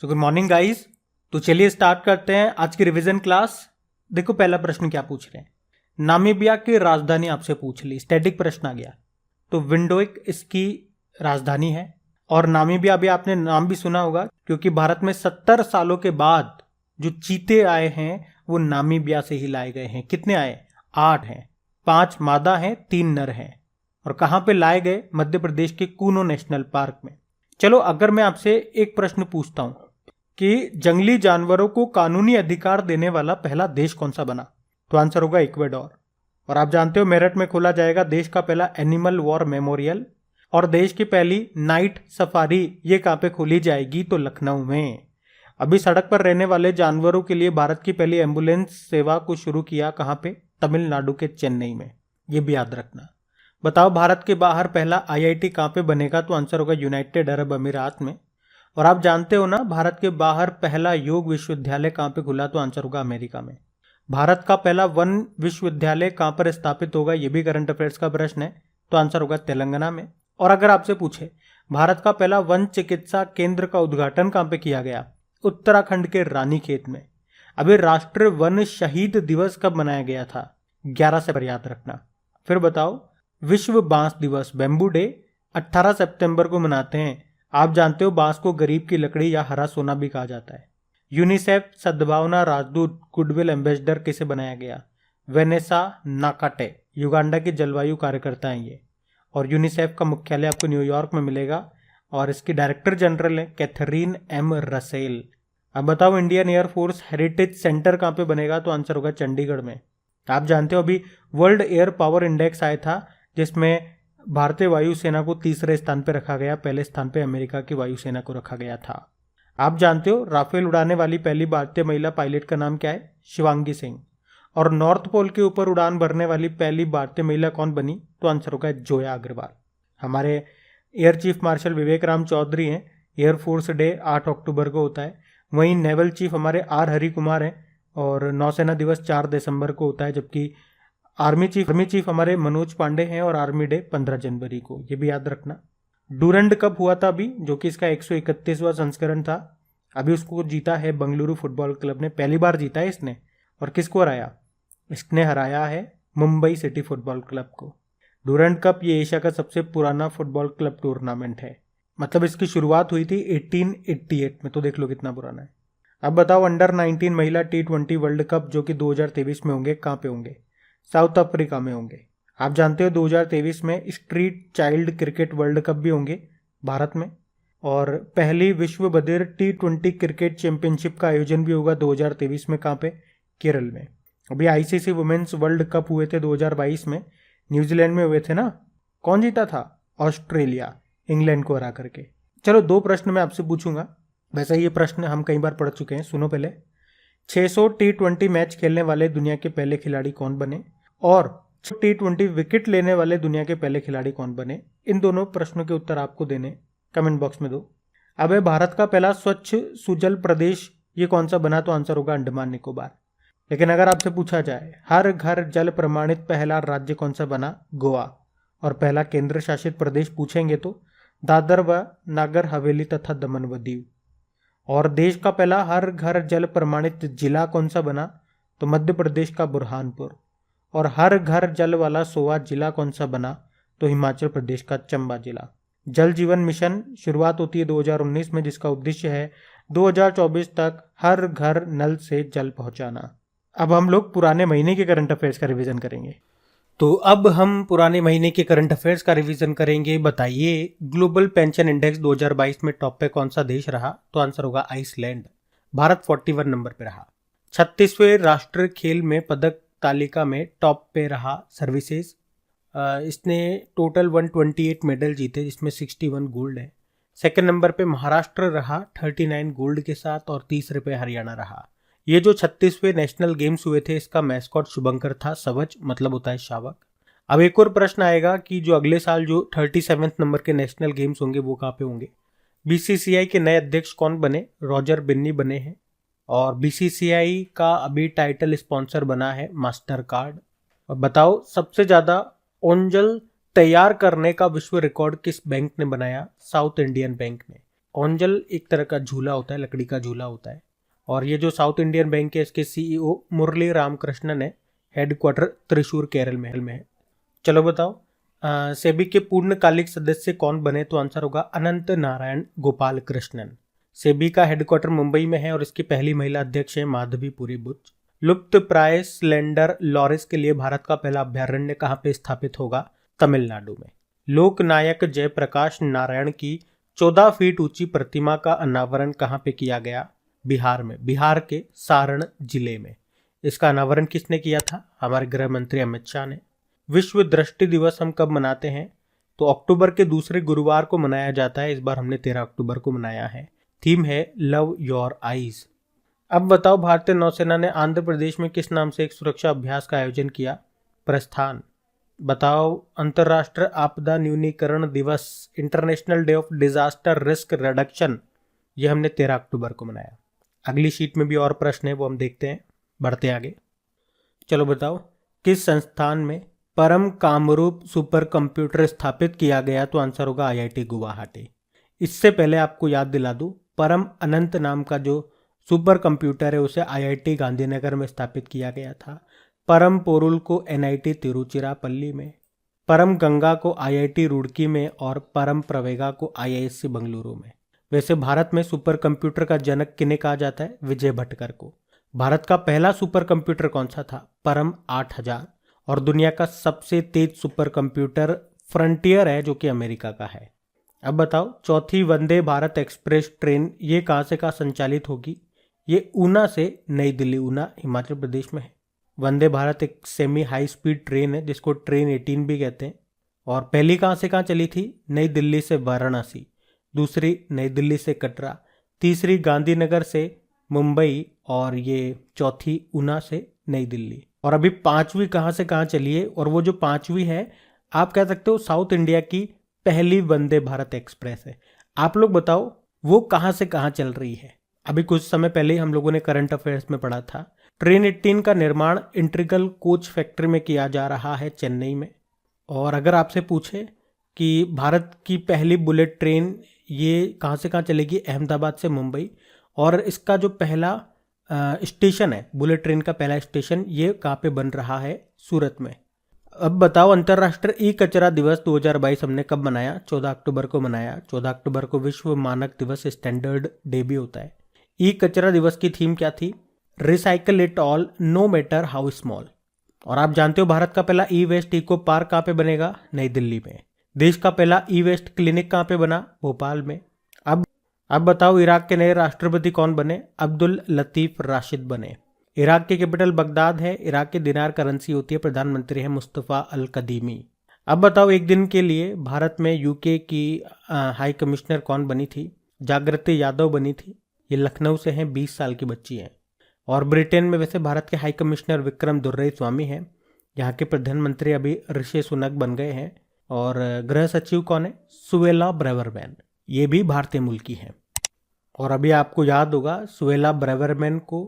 So good morning guys. तो चलिए start करते हैं आज की रिवीजन क्लास। देखो पहला प्रश्न क्या पूछ रहे हैं। नामीबिया की राजधानी आपसे पूछ ली, स्टैटिक प्रश्न आ गया। तो विंडोइक इसकी राजधानी है। और नामीबिया अभी आपने नाम भी सुना होगा क्योंकि भारत में 70 सालों के बाद जो चीते आए हैं वो नामीबिया से ही लाए गए हैं। कितने आए? 8 हैं। 5 मादा हैं, 3 नर हैं। और कहां पे लाए गए? मध्य प्रदेश के कूनो नेशनल पार्क में। चलो अगर मैं आपसे एक प्रश्न पूछता हूं कि जंगली जानवरों को कानूनी अधिकार देने वाला पहला देश कौन सा बना, तो आंसर होगा इक्वेडोर। और आप जानते हो मेरठ में खोला जाएगा देश का पहला एनिमल वॉर मेमोरियल। और देश की पहली नाइट सफारी ये कहां पे खोली जाएगी? तो लखनऊ में। अभी सड़क पर रहने वाले जानवरों के लिए भारत की पहली एम्बुलेंस सेवा को शुरू किया कहां पे? तमिलनाडु के चेन्नई में। ये भी याद रखना। बताओ भारत के बाहर पहला आईआईटी कहां पे बनेगा? तो आंसर होगा यूनाइटेड अरब अमीरात में। और आप जानते हो ना भारत के बाहर पहला योग विश्वविद्यालय कहां पे खुला? तो आंसर होगा अमेरिका में। भारत का पहला वन विश्वविद्यालय कहां पर स्थापित होगा? यह भी करंट अफेयर्स का प्रश्न है। तो आंसर होगा तेलंगाना में। और अगर आपसे पूछे भारत का पहला वन चिकित्सा केंद्र का उद्घाटन कहां पे किया गया? उत्तराखंड के रानीखेत में। अभी राष्ट्रीय वन शहीद दिवस कब मनाया गया था? 11 से याद रखना। फिर बताओ विश्व बांस दिवस बैम्बू डे 18 सितंबर को मनाते हैं। आप जानते हो बांस को गरीब की लकड़ी या हरा सोना भी कहा जाता है। यूनिसेफ सद्भावना राजदूत गुडविल एम्बेसडर किसे बनाया गया? वेनेसा नाकाटे, युगांडा की जलवायु कार्यकर्ता हैं ये। और यूनिसेफ का मुख्यालय आपको न्यूयॉर्क में मिलेगा और इसकी डायरेक्टर जनरल है कैथरीन एम रसेल। अब बताओ इंडियन एयरफोर्स हेरिटेज सेंटर कहां पे बनेगा? तो आंसर होगा चंडीगढ़ में। आप जानते हो अभी वर्ल्ड एयर पावर इंडेक्स आया था जिसमें भारतीय वायुसेना को तीसरे स्थान पर रखा गया, पहले स्थान पर अमेरिका की वायुसेना को रखा गया था। आप जानते हो राफेल उड़ाने वाली पहली भारतीय महिला पायलट का नाम क्या है? शिवांगी सिंह। और नॉर्थ पोल के ऊपर उड़ान भरने वाली पहली भारतीय महिला कौन बनी? तो आंसर होगा जोया अग्रवाल। हमारे एयर चीफ मार्शल विवेक राम चौधरी हैं। एयरफोर्स डे 8 अक्टूबर को होता है। वहीं नेवल चीफ हमारे आर हरि कुमार हैं और नौसेना दिवस 4 दिसंबर को होता है। जबकि आर्मी चीफ हमारे मनोज पांडे हैं और आर्मी डे 15 जनवरी को। ये भी याद रखना। डूरंड कप हुआ था अभी, जो कि इसका 131वां संस्करण था। अभी उसको जीता है बंगलुरु फुटबॉल क्लब ने, पहली बार जीता है इसने। और किसको हराया? इसने हराया है मुंबई सिटी फुटबॉल क्लब को। डूरंड कप ये एशिया का सबसे पुराना फुटबॉल क्लब टूर्नामेंट है। मतलब इसकी शुरुआत हुई थी 1888 में, तो देख लो कितना पुराना है। अब बताओ अंडर 19 महिला T20 वर्ल्ड कप जो कि 2023 में होंगे, कहाँ पे होंगे? साउथ अफ्रीका में होंगे। आप जानते हो 2023 में street child cricket world cup भी होंगे भारत में। और पहली विश्व बधिर T20 क्रिकेट चैंपियनशिप का आयोजन भी होगा 2023 में। कहाँ पे? केरल में। अभी आईसीसी वुमेन्स वर्ल्ड कप हुए थे 2022 में, न्यूजीलैंड में हुए थे ना। कौन जीता था? ऑस्ट्रेलिया, इंग्लैंड को हरा करके। चलो 2 प्रश्न मैं आपसे पूछूंगा। वैसे ये प्रश्न हम कई बार पढ़ चुके हैं, सुनो पहले। 600 T20 मैच खेलने वाले दुनिया के पहले खिलाड़ी कौन बने? और T20 विकेट लेने वाले दुनिया के पहले खिलाड़ी कौन बने? इन दोनों प्रश्नों के उत्तर आपको देने, कमेंट बॉक्स में दो। अब है भारत का पहला स्वच्छ सुजल प्रदेश ये कौन सा बना? तो आंसर होगा अंडमान निकोबार। लेकिन अगर आपसे पूछा जाए हर घर जल प्रमाणित पहला राज्य कौन सा बना? गोवा। और पहला केंद्र शासित प्रदेश पूछेंगे तो दादर व नागर हवेली तथा दमन व दीव। और देश का पहला हर घर जल प्रमाणित जिला कौन सा बना? तो मध्य प्रदेश का बुरहानपुर। और हर घर जल वाला 100वां जिला कौन सा बना? तो हिमाचल प्रदेश का चंबा जिला। जल जीवन मिशन शुरुआत होती है 2019 में, जिसका उद्देश्य है 2024 तक हर घर नल से जल पहुंचाना। अब हम लोग पुराने महीने के करंट अफेयर्स का रिवीजन करेंगे। तो अब हम पुराने महीने के करंट अफेयर्स का रिवीजन करेंगे। बताइए ग्लोबल पेंशन इंडेक्स 2022 में टॉप पे कौन सा देश रहा? तो आंसर होगा आइसलैंड। भारत 41 नंबर पे रहा। 36वें राष्ट्रीय खेल में पदक तालिका में टॉप पे रहा सर्विसेज। इसने टोटल 128 मेडल जीते जिसमें 61 गोल्ड है। सेकंड नंबर पे महाराष्ट्र रहा 39 गोल्ड के साथ और तीसरे पे हरियाणा रहा। ये जो 36वें नेशनल गेम्स हुए थे इसका मैस्कॉट शुभंकर था, सवज मतलब होता है शावक। अब एक और प्रश्न आएगा कि जो अगले साल जो 37वें नंबर के नेशनल गेम्स होंगे वो कहाँ पे होंगे? बीसीसीआई के नए अध्यक्ष कौन बने? रॉजर बिन्नी बने हैं। और बीसीसीआई का अभी टाइटल स्पॉन्सर बना है मास्टर कार्ड। और बताओ सबसे ज्यादा ओंजल तैयार करने का विश्व रिकॉर्ड किस बैंक ने बनाया? साउथ इंडियन बैंक ने। ओंजल एक तरह का झूला होता है, लकड़ी का झूला होता है। और ये जो साउथ इंडियन बैंक है इसके CEO मुरली रामकृष्णन है, हेडक्वार्टर त्रिशूर केरल में है। चलो बताओ सेबी के पूर्णकालिक सदस्य कौन बने? तो आंसर होगा अनंत नारायण गोपाल कृष्णन। सेबी का हेडक्वार्टर मुंबई में है और इसकी पहली महिला अध्यक्ष है माधवी पुरी बुच। लुप्त प्राय स्लेंडर लॉरिस के लिए भारत का पहला अभ्यारण्य कहाँ पे स्थापित होगा? तमिलनाडु में। लोकनायक जयप्रकाश नारायण की 14 फीट ऊंची प्रतिमा का अनावरण कहाँ पे किया गया? बिहार में, बिहार के सारण जिले में। इसका अनावरण किसने किया था? हमारे गृह मंत्री अमित शाह ने। विश्व दृष्टि दिवस हम कब मनाते हैं? तो अक्टूबर के दूसरे गुरुवार को मनाया जाता है। इस बार हमने 13 अक्टूबर को मनाया है। थीम है लव योर आईज। अब बताओ भारतीय नौसेना ने आंध्र प्रदेश में किस नाम से एक सुरक्षा अभ्यास का आयोजन किया? प्रस्थान। बताओ अंतर्राष्ट्रीय आपदा न्यूनीकरण दिवस, international day of disaster risk reduction, ये हमने 13 अक्टूबर को मनाया। अगली शीट में भी और प्रश्न है, वो हम देखते हैं, बढ़ते आगे। चलो बताओ किस संस्थान में परम कामरूप सुपर कंप्यूटर स्थापित किया गया? तो आंसर होगा IIT गुवाहाटी। इससे पहले आपको याद दिला दूं, परम अनंत नाम का जो सुपर कंप्यूटर है उसे IIT गांधीनगर में स्थापित किया गया था, परम पोरुल को NIT तिरुचिरापल्ली में, परम गंगा को IIT रुड़की में और परम प्रवेगा को IISc बंगलुरु में। वैसे भारत में सुपर कंप्यूटर का जनक किन्हें कहा जाता है? विजय भटकर को। भारत का पहला सुपर कंप्यूटर कौन सा था? परम 8000। और दुनिया का सबसे तेज सुपर कंप्यूटर फ्रंटियर है जो कि अमेरिका का है। अब बताओ चौथी वंदे भारत एक्सप्रेस ट्रेन ये कहाँ से कहाँ संचालित होगी? ये ऊना से नई दिल्ली, ऊना हिमाचल प्रदेश में है। वंदे भारत एक सेमी हाई स्पीड ट्रेन है जिसको ट्रेन 18 भी कहते हैं। और पहली कहाँ से कहाँ चली थी? नई दिल्ली से वाराणसी, दूसरी नई दिल्ली से कटरा, तीसरी गांधीनगर से मुंबई और ये चौथी ऊना से नई दिल्ली। और अभी पांचवी कहाँ से कहाँ चली है? और वो जो पांचवी है आप कह सकते हो साउथ इंडिया की पहली वंदे भारत एक्सप्रेस है। आप लोग बताओ वो कहाँ से कहाँ चल रही है? अभी कुछ समय पहले ही हम लोगों ने करंट अफेयर्स में पढ़ा था, ट्रेन 18 का निर्माण इंटीग्रल कोच फैक्ट्री में किया जा रहा है चेन्नई में। और अगर आपसे पूछे कि भारत की पहली बुलेट ट्रेन ये कहाँ से कहाँ चलेगी? अहमदाबाद से मुंबई। और इसका जो पहला स्टेशन है, बुलेट ट्रेन का पहला स्टेशन, ये कहाँ पे बन रहा है? सूरत में। अब बताओ अंतर्राष्ट्रीय ई कचरा दिवस 2022 हमने कब मनाया? 14 अक्टूबर को मनाया। 14 अक्टूबर को विश्व मानक दिवस, स्टैंडर्ड डे भी होता है। ई कचरा दिवस की थीम क्या थी? Recycle it all know matter how small. और आप जानते हो भारत का पहला ई वेस्ट इको पार्क कहाँ पे बनेगा? नई दिल्ली में। देश का पहला ई वेस्ट क्लिनिक कहाँ पे बना? भोपाल में। अब बताओ इराक के नए राष्ट्रपति कौन बने? अब्दुल लतीफ राशिद बने। इराक की कैपिटल बगदाद है, इराक की दिनार करेंसी होती है, प्रधानमंत्री है मुस्तफ़ा अल कदीमी। अब बताओ एक दिन के लिए भारत में यूके की हाई कमिश्नर कौन बनी थी? जागृति यादव बनी थी। ये लखनऊ से हैं, 20 साल की बच्ची हैं। और ब्रिटेन में वैसे भारत के हाई कमिश्नर विक्रम दुर्रे स्वामी हैं। यहाँ के प्रधानमंत्री अभी ऋषि सुनक बन गए हैं। और गृह सचिव कौन है? सुवेला ब्रेवरमैन, ये भी भारतीय मूल की है। और अभी आपको याद होगा सुवेला ब्रेवरमैन को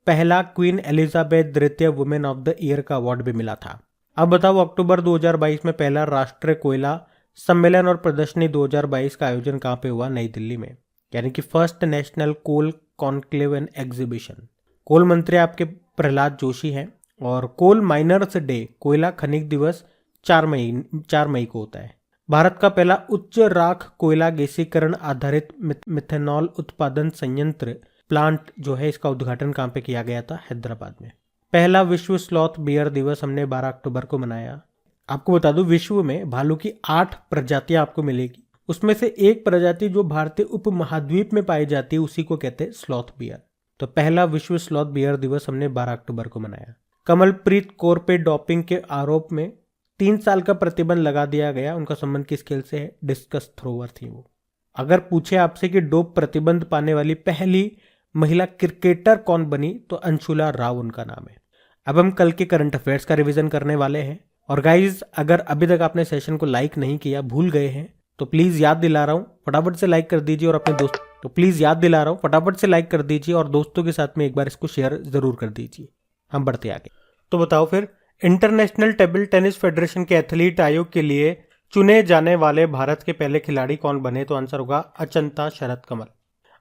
पहला क्वीन एलिजाबेथ द्वितीय वुमेन ऑफ द ईयर का अवार्ड भी मिला था। अब बताओ अक्टूबर 2022 में पहला राष्ट्रीय कोयला सम्मेलन और प्रदर्शनी 2022 का आयोजन कहाँ पे हुआ? नई दिल्ली में, यानी कि first national coal conclave and exhibition. Coal मंत्री आपके प्रहलाद जोशी हैं। और कोल माइनर्स डे, कोयला खनिक दिवस 4 मई को होता है। भारत का पहला उच्च राख कोयला गैसीकरण आधारित मिथेनॉल उत्पादन संयंत्र प्लांट जो है इसका उद्घाटन कहाँ पे किया गया था? हैदराबाद में। पहला विश्व स्लॉथ बियर दिवस हमने 12 अक्टूबर को मनाया। आपको बता दूं विश्व में भालू की 8 प्रजातियां आपको मिलेगी। उसमें से एक प्रजाति जो भारतीय उपमहाद्वीप में पाई जाती है उसी को कहते हैं स्लॉथ बियर। तो पहला विश्व स्लॉथ बियर दिवस हमने 12 अक्टूबर को मनाया। कमलप्रीत कौर पे डोपिंग के आरोप में 3 साल का प्रतिबंध लगा दिया गया। उनका संबंध किस खेल से है? डिस्कस थ्रोवर थी वो। अगर पूछे आपसे कि डोप प्रतिबंध पाने वाली पहली महिला क्रिकेटर कौन बनी तो अंशुला राव उनका नाम है। अब हम कल के करंट अफेयर्स का रिवीजन करने वाले हैं। और गाइज अगर अभी तक आपने सेशन को लाइक नहीं किया, भूल गए हैं, तो प्लीज याद दिला रहा हूं फटाफट से लाइक कर दीजिए और अपने दोस्तों के साथ में एक बार इसको शेयर जरूर कर दीजिए। हम बढ़ते आगे। तो बताओ फिर इंटरनेशनल टेबल टेनिस फेडरेशन के एथलीट आयोग के लिए चुने जाने वाले भारत के पहले खिलाड़ी कौन बने? तो आंसर होगा अचंता शरद कमल।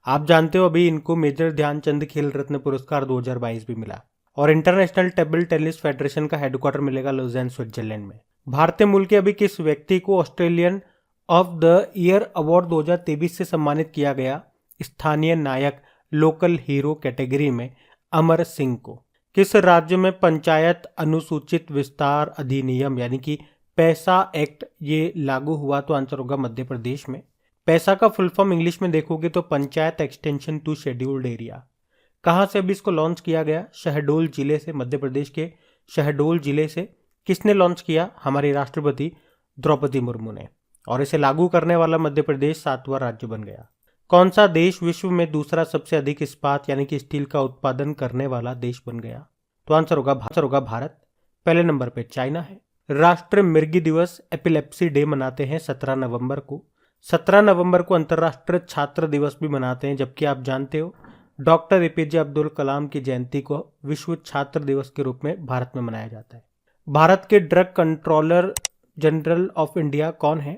आप जानते हो अभी इनको मेजर ध्यानचंद खेल रत्न पुरस्कार 2022 भी मिला। और इंटरनेशनल टेबल टेनिस फेडरेशन का हेडक्वार्टर मिलेगा लुज़ेर्न, स्विट्जरलैंड में। भारतीय मूल के अभी किस व्यक्ति को Australian of the year award 2023 से सम्मानित किया गया? स्थानीय नायक लोकल हीरो कैटेगरी में अमर सिंह को। किस राज्य में पंचायत अनुसूचित विस्तार अधिनियम यानी कि पैसा एक्ट ये लागू हुआ? तो आंसर होगा मध्य प्रदेश में। पैसा का फुल फॉर्म इंग्लिश में देखोगे तो panchayat extension to scheduled area. कहाँ से अभी इसको लॉन्च किया गया? शहडोल जिले से, मध्य प्रदेश के शहडोल जिले से। किसने लॉन्च किया? हमारी राष्ट्रपति द्रौपदी मुर्मू ने। और इसे लागू करने वाला मध्य प्रदेश 7वां राज्य बन गया। कौन सा देश विश्व में दूसरा सबसे अधिक इस्पात यानी कि स्टील का उत्पादन करने वाला देश बन गया? तो आंसर होगा भारत। पहले नंबर पे चाइना है। राष्ट्रीय मृगी दिवस एपिलेप्सी डे मनाते हैं 17 नवंबर को। 17 नवंबर को अंतर्राष्ट्रीय छात्र दिवस भी मनाते हैं, जबकि आप जानते हो डॉक्टर एपीजे अब्दुल कलाम की जयंती को विश्व छात्र दिवस के रूप में भारत में मनाया जाता है। भारत के drug controller general of India कौन है?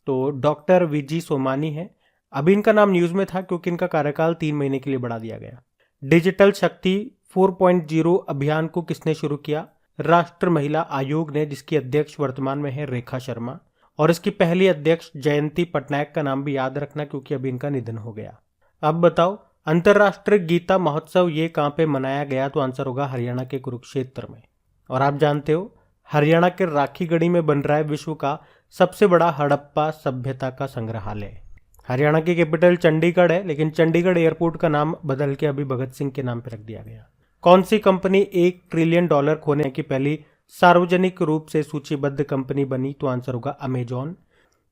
तो डॉक्टर वीजी सोमानी है। अभी इनका नाम न्यूज में था क्योंकि इनका कार्यकाल 3 महीने के लिए बढ़ा दिया गया। डिजिटल शक्ति 4.0 अभियान को किसने शुरू किया? राष्ट्रीय महिला आयोग ने, जिसकी अध्यक्ष वर्तमान में है रेखा शर्मा। और इसकी पहली अध्यक्ष जयंती पटनायक का नाम भी याद रखना क्योंकि अभी इनका निधन हो गया। अब बताओ अंतर्राष्ट्रीय गीता महोत्सव ये कहाँ पे मनाया गया? तो आंसर होगा हरियाणा के कुरुक्षेत्र में। और आप जानते हो हरियाणा के राखीगढ़ी में बन रहा है विश्व का सबसे बड़ा हड़प्पा सभ्यता का संग्रहालय। हरियाणा की कैपिटल चंडीगढ़ है, लेकिन चंडीगढ़ एयरपोर्ट का नाम बदल के अभी भगत सिंह के नाम पर रख दिया गया। कौन सी कंपनी $1 ट्रिलियन खोने की पहली सार्वजनिक रूप से सूचीबद्ध कंपनी बनी? तो आंसर होगा अमेजॉन,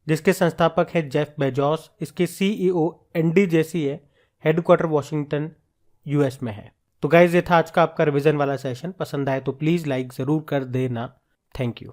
जिसके संस्थापक है जेफ बेजोस। इसके सीईओ एंडी जेसी है। हेडक्वार्टर वॉशिंगटन यूएस में है। तो गाइज ये था आज का आपका रिवीजन वाला सेशन। पसंद आए तो प्लीज़ लाइक ज़रूर कर देना। Thank you.